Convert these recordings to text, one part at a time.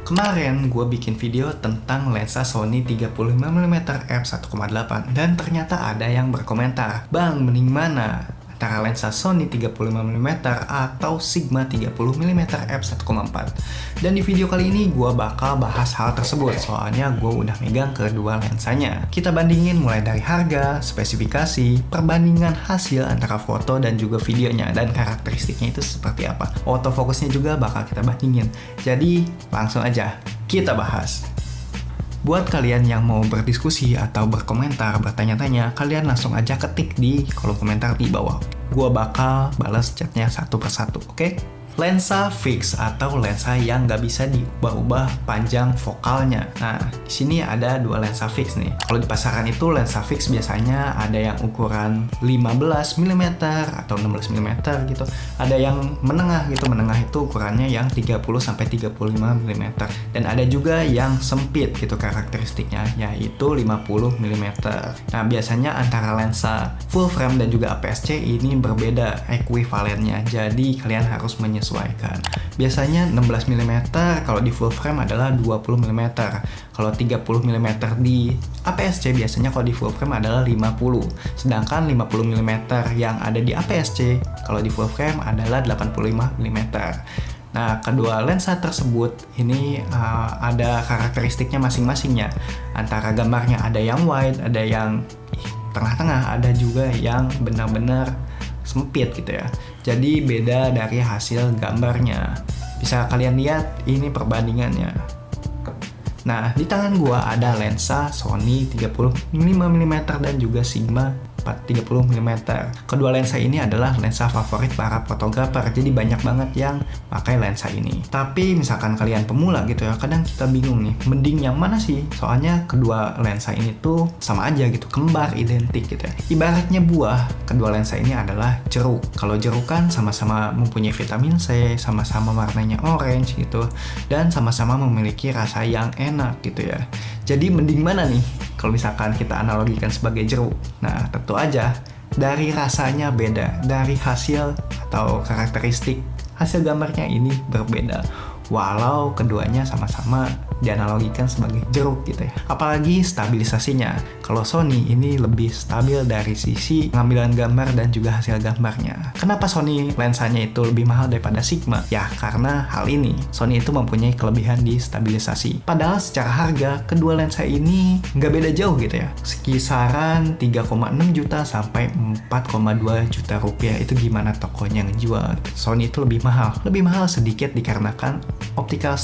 Kemarin gue bikin video tentang lensa Sony 35mm f1.8 dan ternyata ada yang berkomentar, "Bang, mending mana? Antara lensa Sony 35mm atau Sigma 30mm f1.4?" Dan di video kali ini gue bakal bahas hal tersebut, soalnya gue udah megang kedua lensanya. Kita bandingin mulai dari harga, spesifikasi, perbandingan hasil antara foto dan juga videonya, dan karakteristiknya itu seperti apa. Autofocusnya juga bakal kita bandingin. Jadi langsung aja kita bahas. Buat kalian yang mau berdiskusi atau berkomentar, bertanya-tanya, kalian langsung aja ketik di kolom komentar di bawah. Gua bakal balas chatnya satu persatu, oke? Lensa fix atau lensa yang nggak bisa diubah-ubah panjang fokalnya. Nah, di sini ada dua lensa fix nih. Kalau di pasaran itu lensa fix biasanya ada yang ukuran 15mm atau 16mm gitu. Ada yang menengah gitu. Menengah itu ukurannya yang 30-35mm. Dan ada juga yang sempit gitu karakteristiknya, yaitu 50mm. Nah, biasanya antara lensa full frame dan juga APS-C ini berbeda ekuivalennya. Jadi kalian harus menyesuaikan. Biasanya 16mm kalau di full frame adalah 20mm. Kalau 30mm di APS-C biasanya kalau di full frame adalah 50. Sedangkan 50mm yang ada di APS-C kalau di full frame adalah 85mm. Nah, kedua lensa tersebut ini ada karakteristiknya masing-masingnya. Antara gambarnya ada yang wide, ada yang tengah-tengah, ada juga yang benar-benar sempit gitu ya. Jadi beda dari hasil gambarnya. Bisa kalian lihat ini perbandingannya. Nah, di tangan gua ada lensa Sony 35mm dan juga Sigma 30mm. Kedua lensa ini adalah lensa favorit para fotografer, jadi banyak banget yang pakai lensa ini. Tapi misalkan kalian pemula gitu ya, kadang kita bingung nih, mending yang mana sih? Soalnya kedua lensa ini tuh sama aja gitu, kembar, identik gitu ya. Ibaratnya buah, kedua lensa ini adalah jeruk. Kalau jeruk kan sama-sama mempunyai vitamin C, sama-sama warnanya orange gitu, dan sama-sama memiliki rasa yang enak gitu ya. Jadi mending mana nih kalau misalkan kita analogikan sebagai jeruk? Nah, tentu aja dari rasanya beda, dari hasil atau karakteristik hasil gambarnya ini berbeda, walau keduanya sama-sama dianalogikan sebagai jeruk gitu ya. Apalagi stabilisasinya, kalau Sony ini lebih stabil dari sisi pengambilan gambar dan juga hasil gambarnya. Kenapa Sony lensanya itu lebih mahal daripada Sigma? Ya karena hal ini, Sony itu mempunyai kelebihan di stabilisasi. Padahal secara harga, kedua lensa ini nggak beda jauh gitu ya. Sekisaran 3,6 juta sampai 4,2 juta rupiah. Itu gimana tokonya ngejual? Sony itu lebih mahal sedikit dikarenakan optical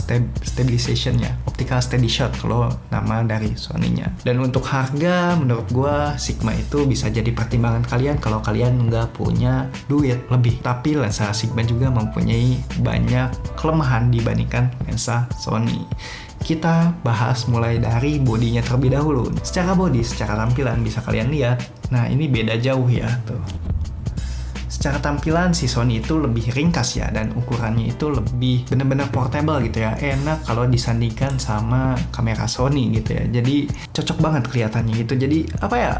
stabilization-nya, optical steady shot kalau nama dari Sony-nya. Dan untuk harga, menurut gua Sigma itu bisa jadi pertimbangan kalian kalau kalian nggak punya duit lebih. Tapi lensa Sigma juga mempunyai banyak kelemahan dibandingkan lensa Sony. Kita bahas mulai dari bodinya terlebih dahulu. Secara body, secara tampilan bisa kalian lihat. Nah, ini beda jauh ya tuh. Secara tampilan si Sony itu lebih ringkas ya, dan ukurannya itu lebih benar-benar portable gitu ya, enak kalau disandingkan sama kamera Sony gitu ya. Jadi cocok banget kelihatannya gitu. Jadi apa ya,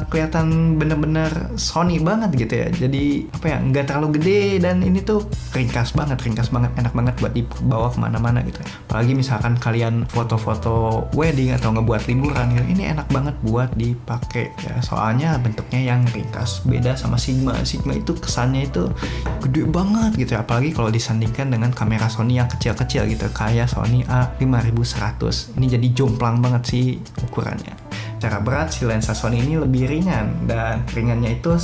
kelihatan benar-benar Sony banget gitu ya. Jadi apa ya, nggak terlalu gede dan ini tuh ringkas banget, enak banget buat dibawa kemana-mana gitu. Apalagi misalkan kalian foto-foto wedding atau ngebuat liburan gitu, ini enak banget buat dipakai ya. Soalnya bentuknya yang ringkas, beda sama Sigma itu kesannya itu gede banget gitu ya, apalagi kalau disandingkan dengan kamera Sony yang kecil-kecil gitu, kayak Sony A5100. Ini jadi jomplang banget sih ukurannya. Secara berat si lensa Sony ini lebih ringan, dan ringannya itu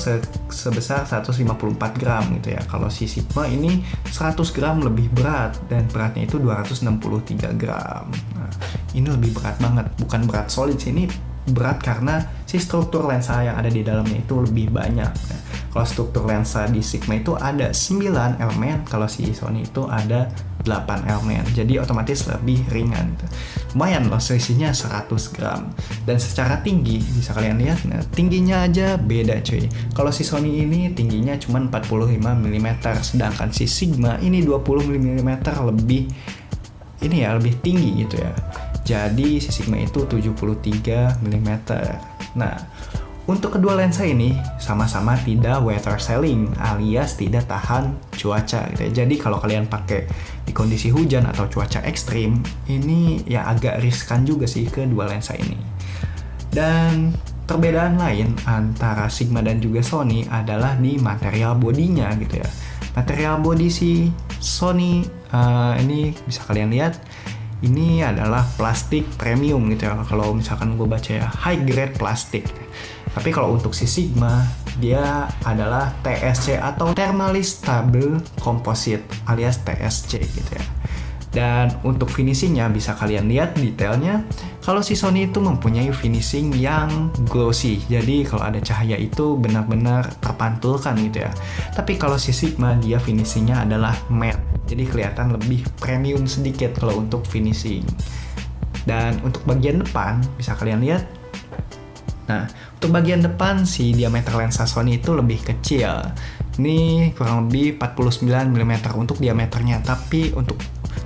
sebesar 154 gram gitu ya. Kalau si Sigma ini 100 gram lebih berat, dan beratnya itu 263 gram. Nah, ini lebih berat banget, bukan berat solid sih, ini berat karena si struktur lensa yang ada di dalamnya itu lebih banyak. Nah, kalau struktur lensa di Sigma itu ada 9 elemen, kalau si Sony itu ada 8 elemen. Jadi otomatis lebih ringan gitu. Lumayan loh, selisihnya 100 gram. Dan secara tinggi, bisa kalian lihat, nah, tingginya aja beda cuy. Kalau si Sony ini tingginya cuma 45mm, sedangkan si Sigma ini 20mm lebih lebih tinggi gitu ya. Jadi si Sigma itu 73mm. Nah, untuk kedua lensa ini sama-sama tidak weather sealing alias tidak tahan cuaca gitu ya. Jadi kalau kalian pakai di kondisi hujan atau cuaca ekstrim, ini ya agak riskan juga sih kedua lensa ini. Dan perbedaan lain antara Sigma dan juga Sony adalah di material bodinya gitu ya. Material body si Sony ini bisa kalian lihat, ini adalah plastik premium gitu ya. Kalau misalkan gue baca ya, high grade plastik. Tapi kalau untuk si Sigma, dia adalah TSC atau Thermally Stable Composite alias TSC gitu ya. Dan untuk finishingnya bisa kalian lihat detailnya. Kalau si Sony itu mempunyai finishing yang glossy. Jadi kalau ada cahaya itu benar-benar terpantulkan gitu ya. Tapi kalau si Sigma dia finishingnya adalah matte. Jadi kelihatan lebih premium sedikit kalau untuk finishing. Dan untuk bagian depan bisa kalian lihat. Nah, untuk bagian depan si diameter lensa Sony itu lebih kecil. Ini kurang lebih 49 mm untuk diameternya, tapi untuk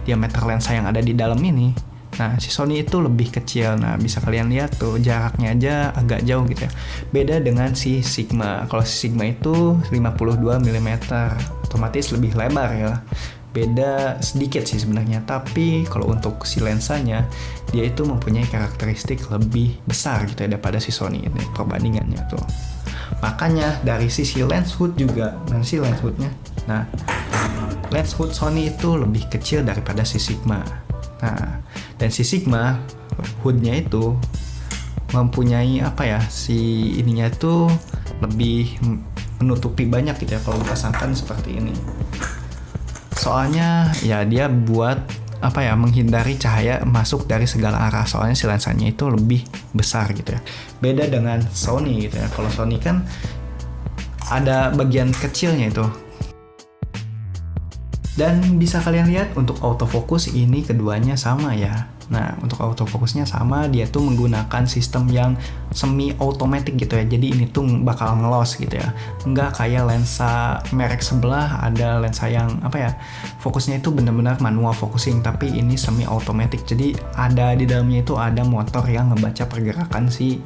diameter lensa yang ada di dalam ini, nah si Sony itu lebih kecil. Nah, bisa kalian lihat tuh jaraknya aja agak jauh gitu ya. Beda dengan si Sigma. Kalau si Sigma itu 52 mm, otomatis lebih lebar ya. Beda sedikit sih sebenarnya, tapi kalau untuk si lensanya dia itu mempunyai karakteristik lebih besar gitu ya daripada si Sony ini perbandingannya tuh. Makanya dari sisi lens hood juga, si lens hoodnya, nah lens hood Sony itu lebih kecil daripada si Sigma. Nah, dan si Sigma hoodnya itu mempunyai si ininya itu lebih menutupi banyak gitu ya kalau dipasangkan seperti ini. Soalnya ya dia buat menghindari cahaya masuk dari segala arah. Soalnya si lensanya itu lebih besar gitu ya. Beda dengan Sony gitu ya. Kalau Sony kan ada bagian kecilnya itu. Dan bisa kalian lihat untuk autofocus ini keduanya sama ya. Nah, untuk autofocusnya sama, dia tuh menggunakan sistem yang semi automatic gitu ya. Jadi ini tuh bakal ngelos gitu ya. Nggak kayak lensa merek sebelah ada lensa yang fokusnya itu benar-benar manual focusing, tapi ini semi automatic. Jadi ada di dalamnya itu ada motor yang ngebaca pergerakan si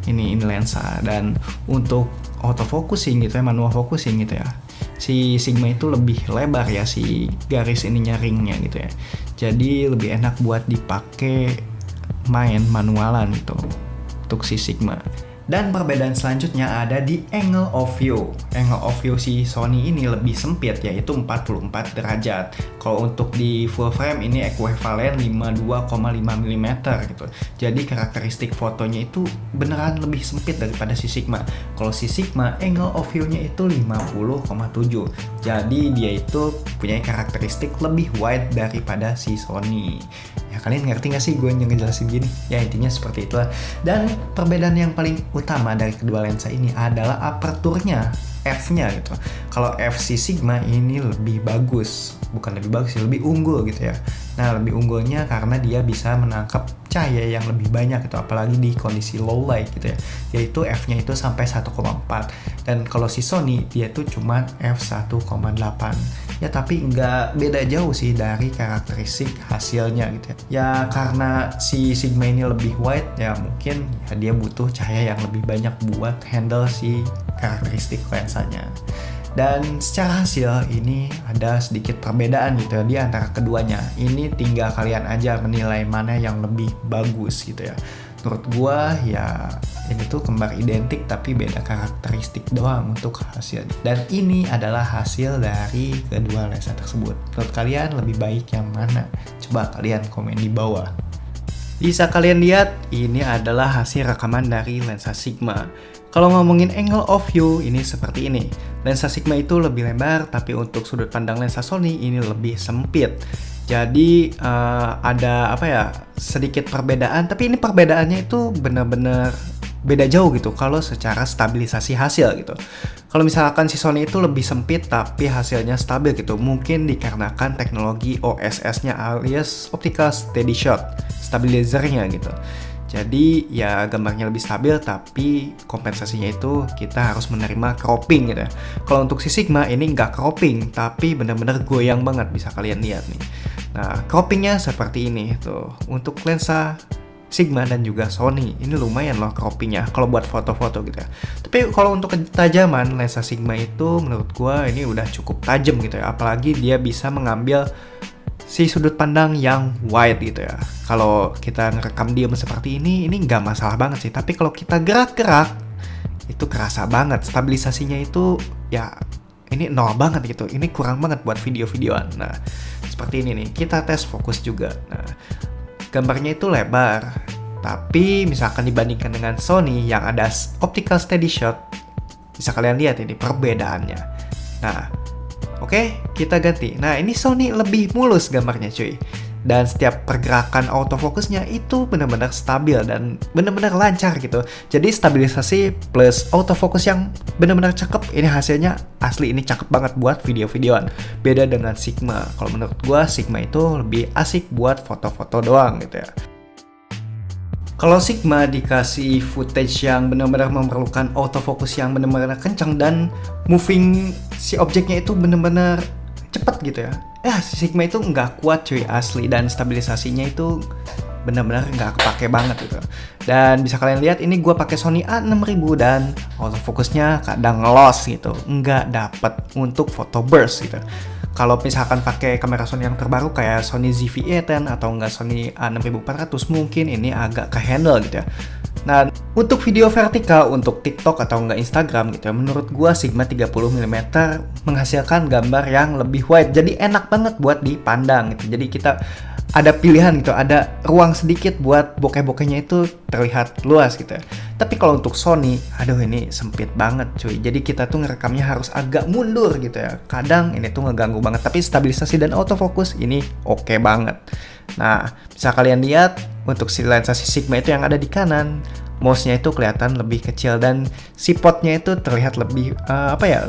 ini lensa. Dan untuk autofocusing gitu ya, manual focusing gitu ya, si Sigma itu lebih lebar ya si garis ininya, ringnya gitu ya. Jadi lebih enak buat dipakai main manualan gitu untuk si Sigma. Dan perbedaan selanjutnya ada di angle of view. Angle of view si Sony ini lebih sempit, yaitu 44 derajat. Kalau untuk di full frame ini ekuivalen 52,5 mm gitu. Jadi karakteristik fotonya itu beneran lebih sempit daripada si Sigma. Kalau si Sigma angle of view-nya itu 50,7. Jadi dia itu punya karakteristik lebih wide daripada si Sony. Ya kalian ngerti gak sih gue yang ngejelasin gini? Ya intinya seperti itulah. Dan perbedaan yang paling utama dari kedua lensa ini adalah aperturnya, f-nya gitu. Kalau f si Sigma ini lebih bagus, bukan lebih bagus sih, lebih unggul gitu ya. Nah, lebih unggulnya karena dia bisa menangkap cahaya yang lebih banyak gitu, apalagi di kondisi low light gitu ya. Yaitu f-nya itu sampai 1,4. Dan kalau si Sony dia tuh cuma f1,8. Ya tapi nggak beda jauh sih dari karakteristik hasilnya gitu ya. Ya karena si Sigma ini lebih wide, ya mungkin ya dia butuh cahaya yang lebih banyak buat handle si karakteristik lensanya. Dan secara hasil ini ada sedikit perbedaan gitu ya di antara keduanya. Ini tinggal kalian aja menilai mana yang lebih bagus gitu ya. Menurut gua ya ini tuh kembar identik tapi beda karakteristik doang untuk hasilnya. Dan ini adalah hasil dari kedua lensa tersebut. Menurut kalian lebih baik yang mana? Coba kalian komen di bawah. Bisa kalian lihat ini adalah hasil rekaman dari lensa Sigma. Kalau ngomongin angle of view ini seperti ini. Lensa Sigma itu lebih lebar, tapi untuk sudut pandang lensa Sony ini lebih sempit. Jadi ada sedikit perbedaan, tapi ini perbedaannya itu benar-benar beda jauh gitu kalau secara stabilisasi hasil gitu. Kalau misalkan si Sony itu lebih sempit tapi hasilnya stabil gitu, mungkin dikarenakan teknologi OSS-nya alias Optical Steady Shot stabilizernya gitu. Jadi ya gambarnya lebih stabil, tapi kompensasinya itu kita harus menerima cropping gitu ya. Kalau untuk si Sigma ini nggak cropping, tapi benar-benar goyang banget, bisa kalian lihat nih. Nah, croppingnya seperti ini tuh. Untuk lensa Sigma dan juga Sony ini lumayan loh croppingnya kalau buat foto-foto gitu ya. Tapi kalau untuk ketajaman lensa Sigma itu menurut gua ini udah cukup tajam gitu ya. Apalagi dia bisa mengambil si sudut pandang yang wide gitu ya. Kalau kita ngerekam diam seperti ini nggak masalah banget sih. Tapi kalau kita gerak-gerak, itu kerasa banget. Stabilisasinya itu ya ini nol banget gitu. Ini kurang banget buat video-videoan. Nah, seperti ini nih. Kita tes fokus juga. Nah, gambarnya itu lebar. Tapi misalkan dibandingkan dengan Sony yang ada optical steady shot, bisa kalian lihat ini perbedaannya. Nah, oke, kita ganti. Nah, ini Sony lebih mulus gambarnya cuy. Dan setiap pergerakan autofocusnya itu benar-benar stabil dan benar-benar lancar gitu. Jadi stabilisasi plus autofocus yang benar-benar cakep, ini hasilnya asli, ini cakep banget buat video-videoan. Beda dengan Sigma. Kalau menurut gua Sigma itu lebih asik buat foto-foto doang gitu ya. Kalau Sigma dikasih footage yang benar-benar memerlukan autofocus yang benar-benar kencang dan moving si objeknya itu benar-benar cepet gitu ya. Si Sigma itu nggak kuat cuy asli, dan stabilisasinya itu benar-benar nggak kepake banget gitu. Dan bisa kalian lihat ini gue pakai Sony A6000 dan autofocusnya kadang lost gitu, nggak dapet untuk photo burst gitu. Kalau misalkan pakai kamera Sony yang terbaru kayak Sony ZV-E10 atau enggak Sony A6400 mungkin ini agak ke-handle gitu ya. Nah, untuk video vertikal untuk TikTok atau enggak Instagram gitu ya, menurut gua Sigma 30mm menghasilkan gambar yang lebih wide. Jadi enak banget buat dipandang gitu. Jadi kita ada pilihan gitu, ada ruang sedikit buat bokeh-bokehnya itu terlihat luas gitu ya. Tapi kalau untuk Sony, aduh ini sempit banget cuy. Jadi kita tuh ngerekamnya harus agak mundur gitu ya. Kadang ini tuh ngeganggu banget, tapi stabilisasi dan autofocus ini oke banget. Nah, bisa kalian lihat untuk si lensa si Sigma itu yang ada di kanan, mouse-nya itu kelihatan lebih kecil dan si potnya itu terlihat lebih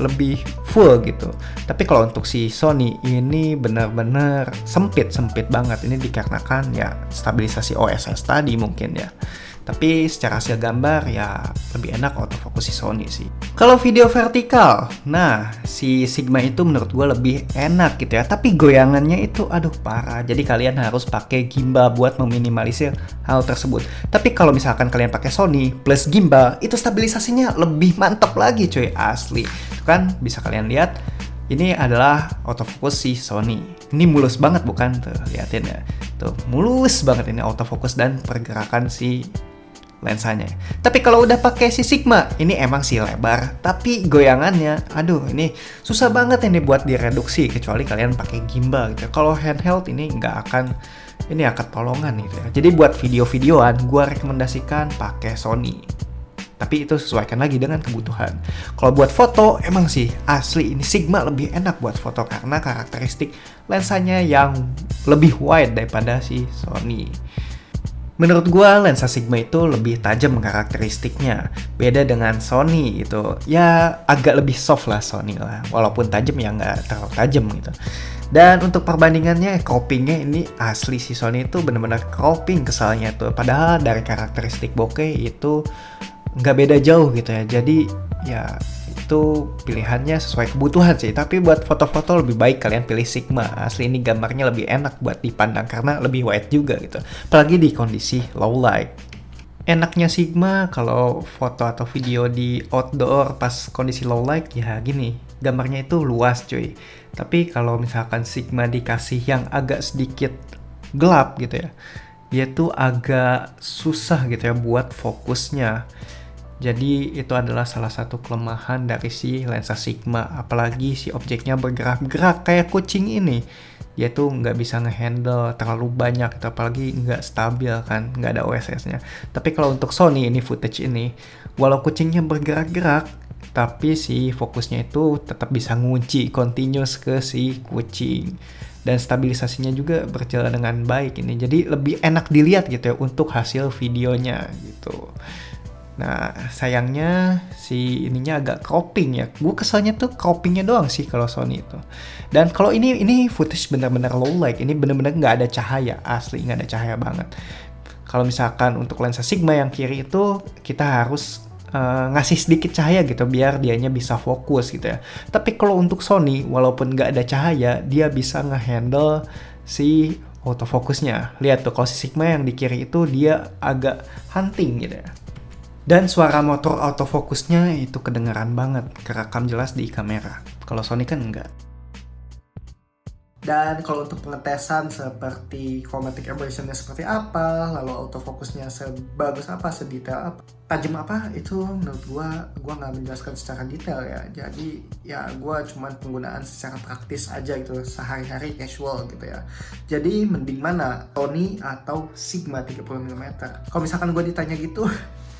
lebih full gitu. Tapi kalau untuk si Sony ini benar-benar sempit banget. Ini dikarenakan ya stabilisasi OSS tadi mungkin ya. Tapi secara hasil gambar ya lebih enak autofocus si Sony sih. Kalau video vertikal, nah si Sigma itu menurut gue lebih enak gitu ya. Tapi goyangannya itu aduh parah. Jadi kalian harus pakai gimbal buat meminimalisir hal tersebut. Tapi kalau misalkan kalian pakai Sony plus gimbal, itu stabilisasinya lebih mantap lagi cuy, asli. Itu kan bisa kalian lihat. Ini adalah autofocus si Sony. Ini mulus banget bukan? Tuh, liatin ya. Tuh, mulus banget ini autofocus dan pergerakan si lensanya. Tapi kalau udah pakai si Sigma, ini emang sih lebar, tapi goyangannya, aduh ini susah banget ini buat direduksi kecuali kalian pakai gimbal gitu. Kalau handheld ini nggak akan, ini akan tolongan gitu ya. Jadi buat video-videoan, gua rekomendasikan pakai Sony. Tapi itu sesuaikan lagi dengan kebutuhan. Kalau buat foto, emang sih asli ini Sigma lebih enak buat foto karena karakteristik lensanya yang lebih wide daripada si Sony. Menurut gua lensa Sigma itu lebih tajam karakteristiknya. Beda dengan Sony gitu. Ya agak lebih soft lah Sony lah. Walaupun tajam ya nggak terlalu tajam gitu. Dan untuk perbandingannya, croppingnya ini asli si Sony itu benar-benar cropping kesalnya tuh. Padahal dari karakteristik bokeh itu nggak beda jauh gitu ya. Jadi ya itu pilihannya sesuai kebutuhan sih. Tapi buat foto-foto lebih baik kalian pilih Sigma. Asli ini gambarnya lebih enak buat dipandang karena lebih wide juga gitu. Apalagi di kondisi low light. Enaknya Sigma kalau foto atau video di outdoor pas kondisi low light ya gini, gambarnya itu luas cuy. Tapi kalau misalkan Sigma dikasih yang agak sedikit gelap gitu ya, dia tuh agak susah gitu ya buat fokusnya. Jadi itu adalah salah satu kelemahan dari si lensa Sigma. Apalagi si objeknya bergerak-gerak kayak kucing ini. Dia tuh nggak bisa ngehandle terlalu banyak gitu. Apalagi nggak stabil kan, nggak ada OSS-nya. Tapi kalau untuk Sony ini footage ini, walau kucingnya bergerak-gerak, tapi si fokusnya itu tetap bisa ngunci continuous ke si kucing. Dan stabilisasinya juga berjalan dengan baik ini. Jadi lebih enak dilihat gitu ya untuk hasil videonya gitu. Nah, sayangnya si ininya agak cropping ya. Gue kesalnya tuh croppingnya doang sih kalau Sony itu. Dan kalau ini footage benar-benar low light. Ini benar-benar nggak ada cahaya, asli nggak ada cahaya banget. Kalau misalkan untuk lensa Sigma yang kiri itu kita harus ngasih sedikit cahaya gitu biar dianya bisa fokus gitu ya. Tapi kalau untuk Sony, walaupun nggak ada cahaya, dia bisa ngehandle si autofocusnya. Lihat tuh kalau si Sigma yang di kiri itu dia agak hunting gitu ya. Dan suara motor autofokusnya itu kedengaran banget, kerekam jelas di kamera. Kalau Sony kan enggak. Dan kalau untuk pengetesan seperti chromatic aberration-nya seperti apa, lalu autofocusnya sebagus apa, sedetail apa, tajam apa, itu menurut gua nggak menjelaskan secara detail ya. Jadi ya gua cuman penggunaan secara praktis aja gitu, sehari-hari casual gitu ya. Jadi mending mana, Sony atau Sigma 30mm? Kalau misalkan gua ditanya gitu,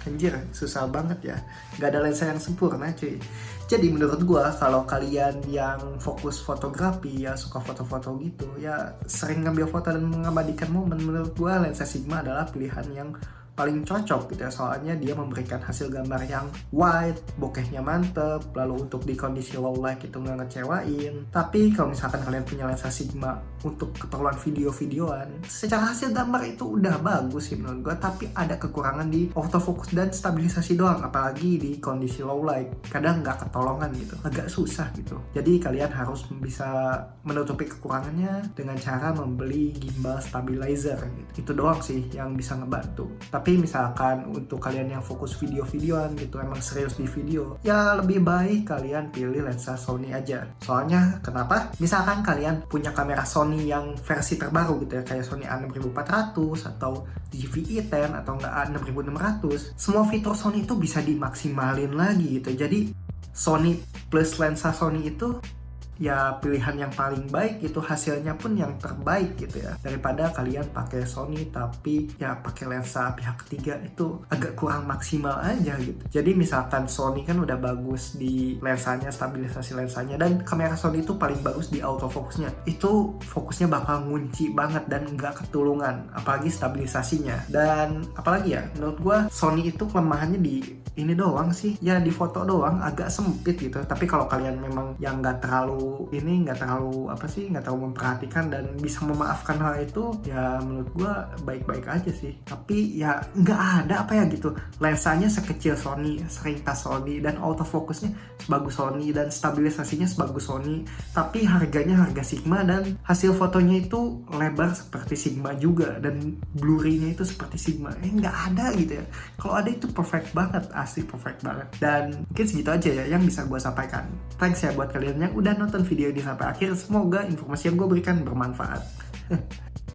anjir susah banget ya, nggak ada lensa yang sempurna cuy. Jadi menurut gua kalau kalian yang fokus fotografi ya, suka foto-foto gitu ya, sering ngambil foto dan mengabadikan momen, menurut gua lensa Sigma adalah pilihan yang paling cocok gitu ya. Soalnya dia memberikan hasil gambar yang wide, bokehnya mantep, lalu untuk di kondisi low light itu nggak ngecewain. Tapi kalau misalkan kalian punya lensa Sigma untuk keperluan video-videoan, secara hasil gambar itu udah bagus sih menurut gua, tapi ada kekurangan di autofocus dan stabilisasi doang, apalagi di kondisi low light kadang nggak ketolongan gitu, agak susah gitu. Jadi kalian harus bisa menutupi kekurangannya dengan cara membeli gimbal stabilizer gitu. Itu doang sih yang bisa ngebantu. Tapi misalkan untuk kalian yang fokus video-videoan gitu, emang serius di video, ya lebih baik kalian pilih lensa Sony aja. Soalnya kenapa? Misalkan kalian punya kamera Sony yang versi terbaru gitu ya, kayak Sony A6400 atau GV-E10 atau enggak A6600, semua fitur Sony itu bisa dimaksimalin lagi gitu. Jadi Sony plus lensa Sony itu ya pilihan yang paling baik gitu, hasilnya pun yang terbaik gitu ya, daripada kalian pakai Sony tapi ya pakai lensa pihak ketiga, itu agak kurang maksimal aja gitu. Jadi misalkan Sony kan udah bagus di lensanya, stabilisasi lensanya, dan kamera Sony itu paling bagus di autofocusnya, itu fokusnya bakal ngunci banget dan nggak ketulungan, apalagi stabilisasinya. Dan apalagi ya, menurut gua Sony itu kelemahannya di ini doang sih ya, di foto doang agak sempit gitu. Tapi kalau kalian memang yang nggak terlalu memperhatikan dan bisa memaafkan hal itu, ya menurut gua baik-baik aja sih. Tapi ya nggak ada gitu, lensanya sekecil Sony, seringkas Sony, dan autofocusnya sebagus Sony, dan stabilisasinya sebagus Sony, tapi harganya harga Sigma, dan hasil fotonya itu lebar seperti Sigma juga, dan blurry-nya itu seperti Sigma. Nggak ada gitu ya. Kalau ada itu perfect banget, asli perfect banget. Dan mungkin segitu aja ya yang bisa gue sampaikan. Thanks ya buat kalian yang udah nonton video ini sampai akhir. Semoga informasi yang gue berikan bermanfaat.